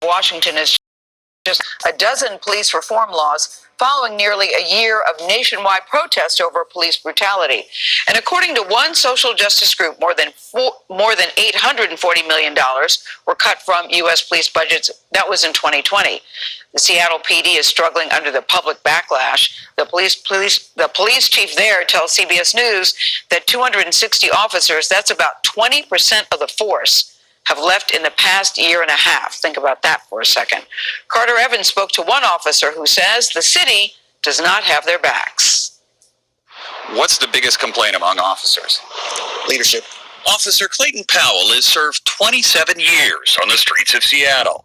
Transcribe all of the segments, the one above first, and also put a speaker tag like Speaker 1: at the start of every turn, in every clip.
Speaker 1: Washington has just a dozen police reform laws following nearly a year of nationwide protest over police brutality. And according to one social justice group, more than $840 million were cut from U.S. police budgets. That was in 2020. The Seattle PD is struggling under the public backlash. The police chief there tells CBS News that 260 officers, that's about 20% of the force, have left in the past year and a half. Think about that for a second. Carter Evans spoke to one officer who says the city does not have their backs.
Speaker 2: What's the biggest complaint among officers?
Speaker 3: Leadership.
Speaker 2: Officer Clayton Powell has served 27 years on the streets of Seattle.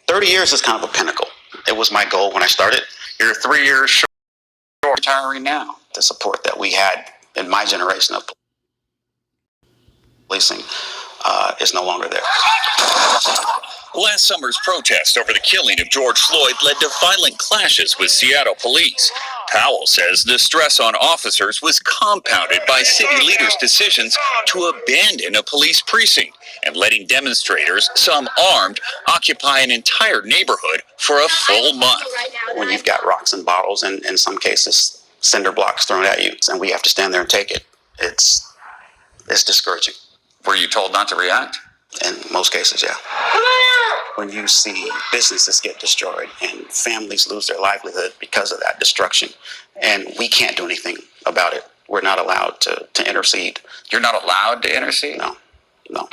Speaker 3: 30 years is kind of a pinnacle. It was my goal when I started.
Speaker 2: You're 3 years short of retiring now.
Speaker 3: The support that we had in my generation of policing is no longer there.
Speaker 2: Last summer's protest over the killing of George Floyd led to violent clashes with Seattle police. Powell says the stress on officers was compounded by city leaders' decisions to abandon a police precinct and letting demonstrators, some armed, occupy an entire neighborhood for a full month.
Speaker 3: When you've got rocks and bottles and in some cases cinder blocks thrown at you and we have to stand there and take it, it's discouraging.
Speaker 2: Were you told not to react?
Speaker 3: In most cases, yeah. When you see businesses get destroyed and families lose their livelihood because of that destruction, and we can't do anything about it, we're not allowed to intercede.
Speaker 2: You're not allowed to intercede?
Speaker 3: No.
Speaker 2: Our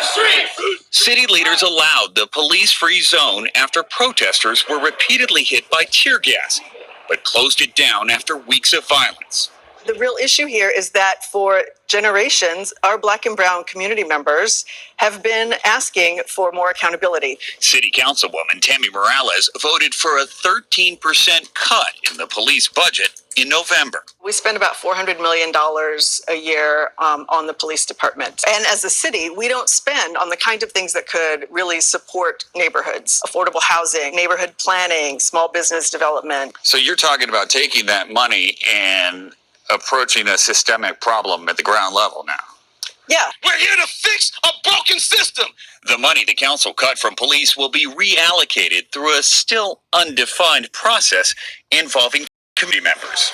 Speaker 2: streets! City leaders allowed the police-free zone after protesters were repeatedly hit by tear gas, but closed it down after weeks of violence.
Speaker 4: The real issue here is that for generations, our Black and brown community members have been asking for more accountability.
Speaker 2: City Councilwoman Tammy Morales voted for a 13% cut in the police budget in November.
Speaker 4: We spend about $400 million a year on the police department. And as a city, we don't spend on the kind of things that could really support neighborhoods, affordable housing, neighborhood planning, small business development.
Speaker 2: So you're talking about taking that money and approaching a systemic problem at the ground level now.
Speaker 4: Yeah.
Speaker 2: We're here to fix a broken system. The money the council cut from police will be reallocated through a still undefined process involving committee members.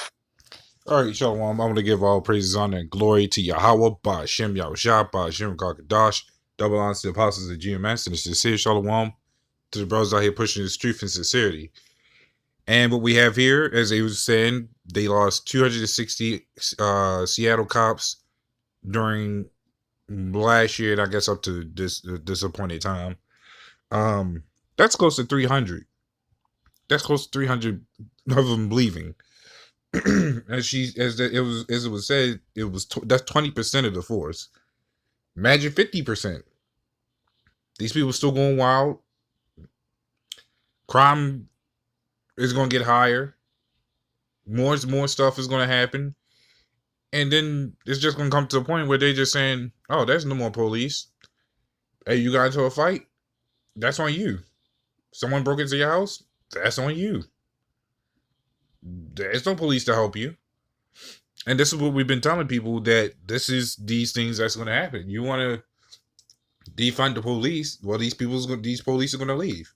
Speaker 5: All right, Shalom. I'm going to give all praises, honor, and glory to Yahweh, Ba'ashem Yahushua, Ba'ashem Kakadash, double honor to the apostles of GMS, and the sincere Shalom to the brothers out here pushing this truth and sincerity. And what we have here, as they was saying, they lost 260 Seattle cops during last year, and I guess up to this appointed time. That's close to 300. That's close to 300 of them leaving. As it was said, that's 20% of the force. Imagine 50%. These people still going wild. Crime is going to get higher. More stuff is going to happen. And then it's just going to come to a point where they're just saying, oh, there's no more police. Hey, you got into a fight? That's on you. Someone broke into your house? That's on you. There's no police to help you. And this is what we've been telling people, that this is these things that's going to happen. You want to defund the police? Well, these police are going to leave.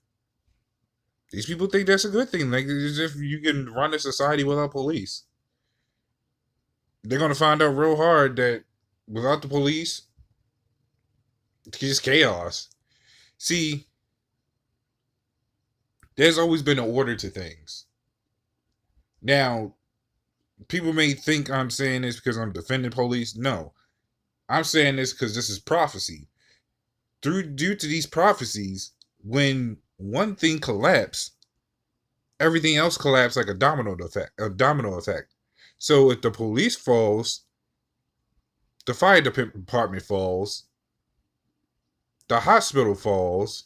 Speaker 5: These people think that's a good thing. Like, as if you can run a society without police. They're going to find out real hard that without the police, it's just chaos. See, there's always been an order to things. Now, people may think I'm saying this because I'm defending police. No. I'm saying this because this is prophecy. Due to these prophecies, when one thing collapsed, everything else collapsed like a domino effect. So if the police falls, the fire department falls, the hospital falls,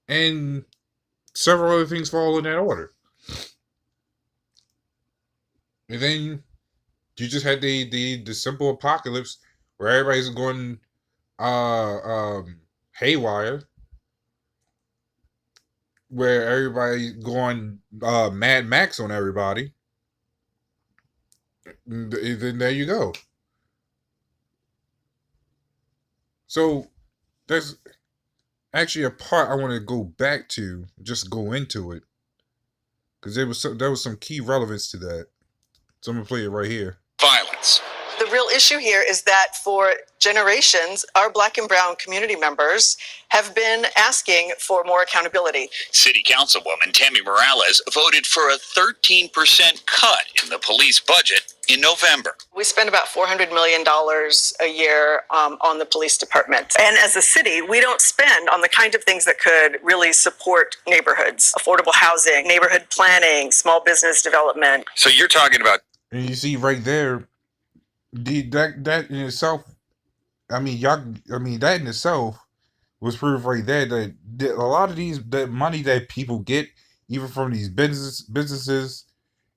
Speaker 5: and several other things fall in that order. And then you just had the simple apocalypse where everybody's going haywire, where everybody's going Mad Max on everybody. Then there you go. So there's actually a part I want to go back to, just go into it, because there was some key relevance to that. So I'm gonna play it right here.
Speaker 2: Violence.
Speaker 4: The real issue here is that for generations, our Black and brown community members have been asking for more accountability.
Speaker 2: City Councilwoman Tammy Morales voted for a 13% cut in the police budget in November.
Speaker 4: We spend about $400 million a year on the police department. And as a city, we don't spend on the kind of things that could really support neighborhoods, affordable housing, neighborhood planning, small business development.
Speaker 2: So you're talking about.
Speaker 5: And you see right there, that in itself, that in itself was proof right there that a lot of that money that people get, even from these businesses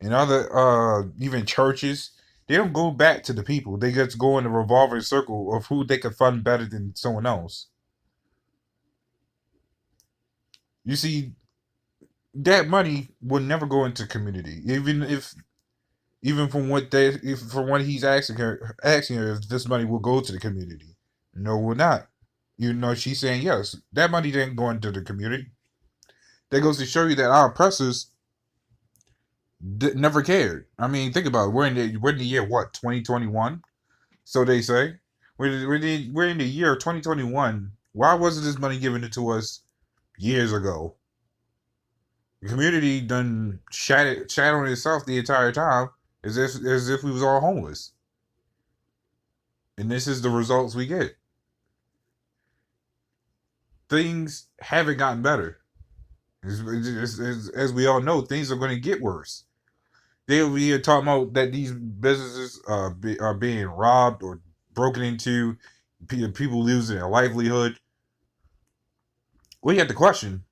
Speaker 5: and other even churches, they don't go back to the people. They just go in a revolving circle of who they can fund better than someone else. You see, that money will never go into community, even from what he's asking her if this money will go to the community. No, it will not. You know, she's saying yes. That money didn't go into the community. That goes to show you that our oppressors never cared. I mean, think about it. We're in the year what, 2021? So they say we're in the year 2021. Why wasn't this money given to us years ago? The community done shat on itself the entire time, as if we was all homeless. And this is the results we get. Things haven't gotten better. As we all know, things are going to get worse. They'll be talking about that these businesses are being robbed or broken into, people losing their livelihood. We have to question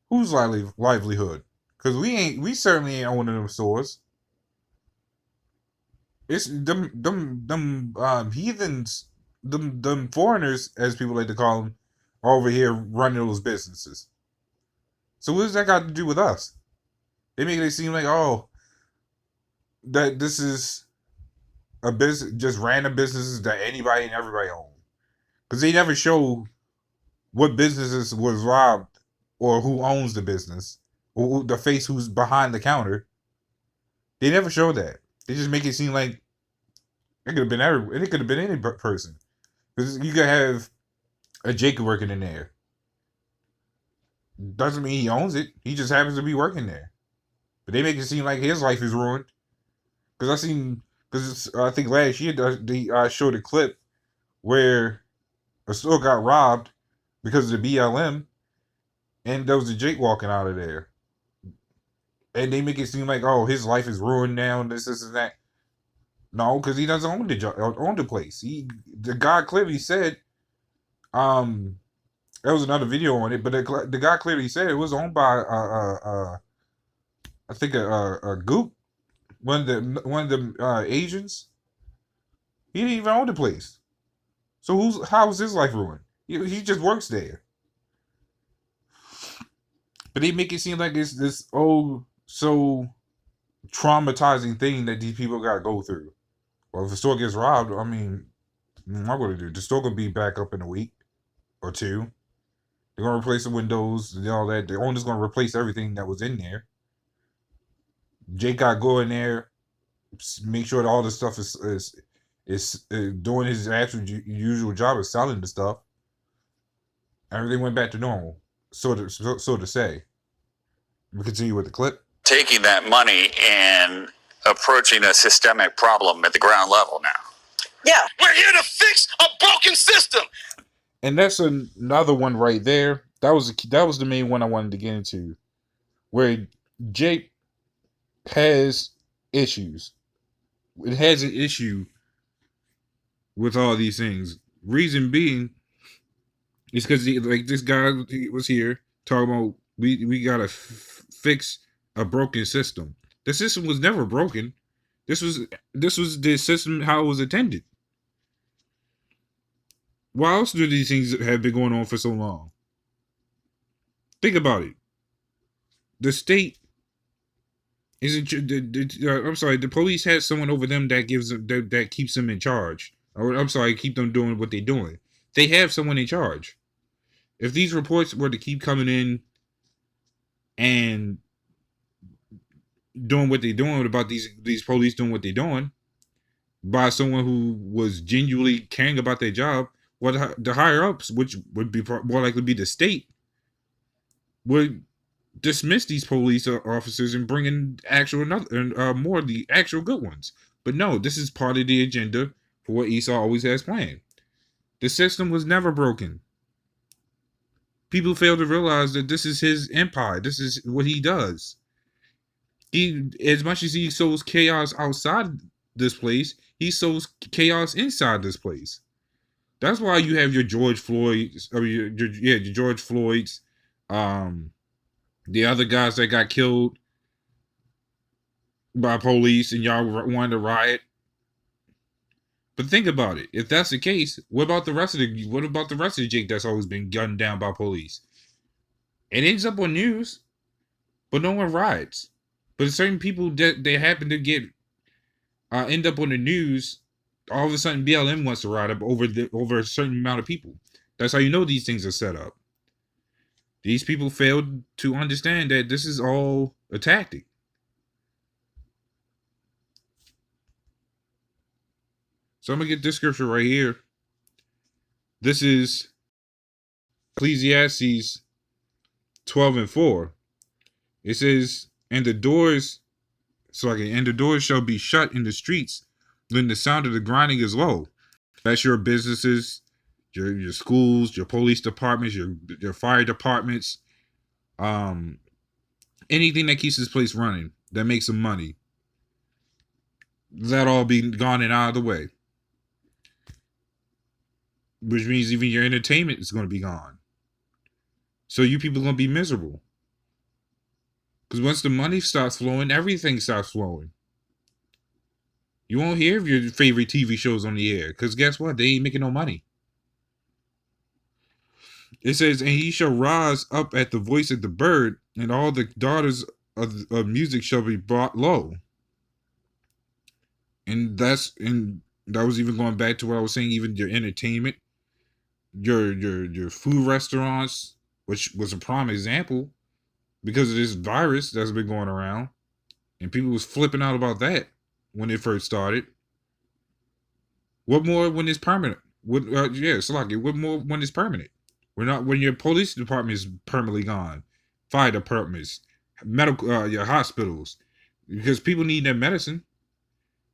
Speaker 5: whose livelihood, because we certainly ain't owning them stores. It's them heathens, them foreigners, as people like to call them, are over here running those businesses. So what does that got to do with us? They make it seem like, that this is a business, just random businesses that anybody and everybody own. Because they never show what businesses was robbed or who owns the business or the face who's behind the counter. They never show that. They just make it seem like it could have been it could have been any person. Because you could have a Jacob working in there. Doesn't mean he owns it. He just happens to be working there. But they make it seem like his life is ruined. Because I think last year they showed a clip where a store got robbed because of the BLM, and there was a Jake walking out of there. And they make it seem like, his life is ruined now, and this and that. No, because he doesn't own the place. The guy clearly said, there was another video on it, but the guy clearly said it was owned by I think a goop, one of the Asians. He didn't even own the place. So how is his life ruined? He just works there. But they make it seem like it's this so traumatizing thing that these people gotta go through. Well, if the store gets robbed, I mean, what am I gonna do? The store gonna be back up in a week or two. They're gonna replace the windows and all that. The owner's gonna replace everything that was in there. Jake gotta go in there, make sure that all the stuff is doing his actual usual job of selling the stuff. Everything went back to normal, so to say. We continue with the clip.
Speaker 2: Taking that money and approaching a systemic problem at the ground level now.
Speaker 4: Yeah.
Speaker 2: We're here to fix a broken system.
Speaker 5: And that's another one right there. That was the main one I wanted to get into, where Jake has issues. It has an issue with all these things. Reason being is because this guy was here talking about we gotta fix a broken system. The system was never broken. This was the system how it was intended. Why else do these things have been going on for so long? Think about it. The state isn't. I'm sorry. The police has someone over them that that keeps them in charge. Or I'm sorry, keep them doing what they're doing. They have someone in charge. If these reports were to keep coming in and doing what they're doing about these police doing what they're doing by someone who was genuinely caring about their job, well, the higher ups, which would be more likely be the state, would dismiss these police officers and bring in actual more of the actual good ones. But no, this is part of the agenda for what Esau always has planned. The system was never broken. People fail to realize that this is his empire. This is what he does. He, as much as he sows chaos outside this place, he sows chaos inside this place. That's why you have your George Floyds, or your George Floyds, the other guys that got killed by police, and y'all wanted to riot. But think about it. If that's the case, what about the rest of the Jake that's always been gunned down by police? It ends up on news, but no one riots. But certain people that they happen to get end up on the news, all of a sudden BLM wants to riot up over a certain amount of people. That's how you know these things are set up. These people failed to understand that this is all a tactic. So I'm going to get this scripture right here. This is Ecclesiastes 12:4. It says, and the doors shall be shut in the streets when the sound of the grinding is low. That's your businesses, your schools, your police departments, your fire departments, anything that keeps this place running, that makes some money. That all be gone and out of the way. Which means even your entertainment is going to be gone. So you people are going to be miserable. Because once the money starts flowing, everything starts flowing. You won't hear of your favorite TV shows on the air. Because guess what? They ain't making no money. It says, and he shall rise up at the voice of the bird, and all the daughters of music shall be brought low. And that was even going back to what I was saying, even your entertainment, your food restaurants, which was a prime example because of this virus that's been going around, and people was flipping out about that when it first started. What more when it's permanent? What more when it's permanent? When your police department is permanently gone, fire departments, medical, your hospitals, because people need their medicine.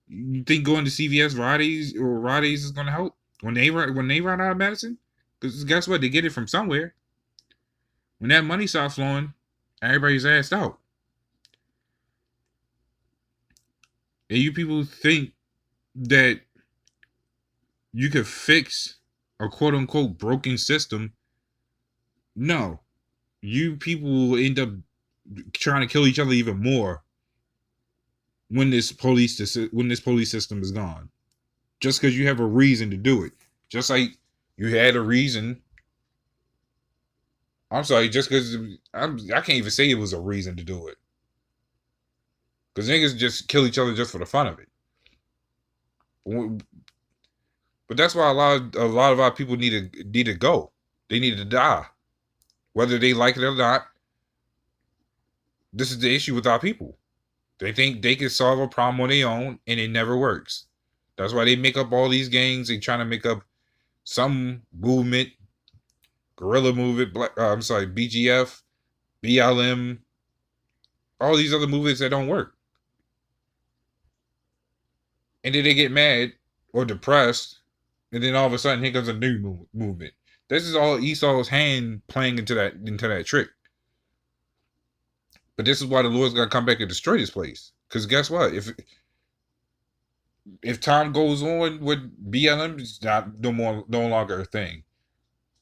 Speaker 5: You think going to CVS Rite-Aid is going to help when they run out of medicine? Because guess what? They get it from somewhere. When that money starts flowing, everybody's assed out. And you people think that you could fix a quote unquote broken system. No. You people will end up trying to kill each other even more when this police system is gone. Just because you have a reason to do it. Just like you had a reason. I'm sorry, just because I can't even say it was a reason to do it. Because niggas just kill each other just for the fun of it. But that's why a lot of our people need to go. They need to die. Whether they like it or not. This is the issue with our people. They think they can solve a problem on their own, and it never works. That's why they make up all these gangs and trying to make up some movement, guerrilla movement, BGF, BLM, all these other movements that don't work. And then they get mad or depressed, and then all of a sudden here comes a new movement. This is all Esau's hand playing into that trick. But this is why the Lord's got to come back and destroy this place. Because guess what? If time goes on with BLM, it's no longer a thing.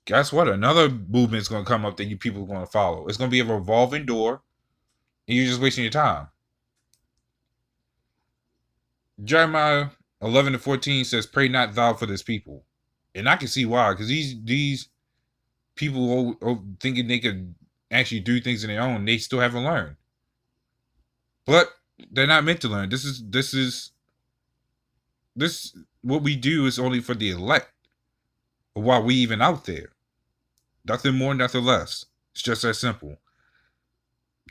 Speaker 5: Guess what? Another movement's going to come up that you people are going to follow. It's going to be a revolving door, and you're just wasting your time. Jeremiah 11:14 says, "Pray not thou for this people," and I can see why. Because these people thinking they could actually do things on their own, they still haven't learned. But they're not meant to learn. This what we do is only for the elect. While we even out there. Nothing more, nothing less. It's just that simple.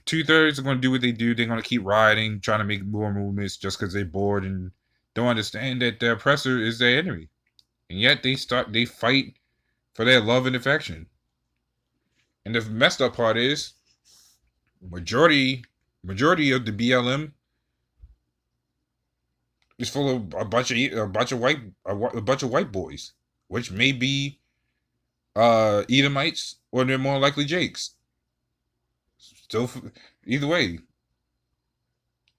Speaker 5: 2/3 are going to do what they do. They're going to keep rioting, trying to make more movements just because they're bored and don't understand that the oppressor is their enemy. And yet they fight for their love and affection. And the messed up part is majority of the BLM is full of a bunch of white boys, which may be Edomites, or they're more likely Jakes. Still, either way,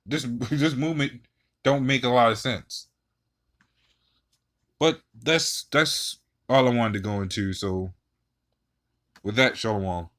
Speaker 5: this movement don't make a lot of sense. But that's all I wanted to go into. So with that, shalom.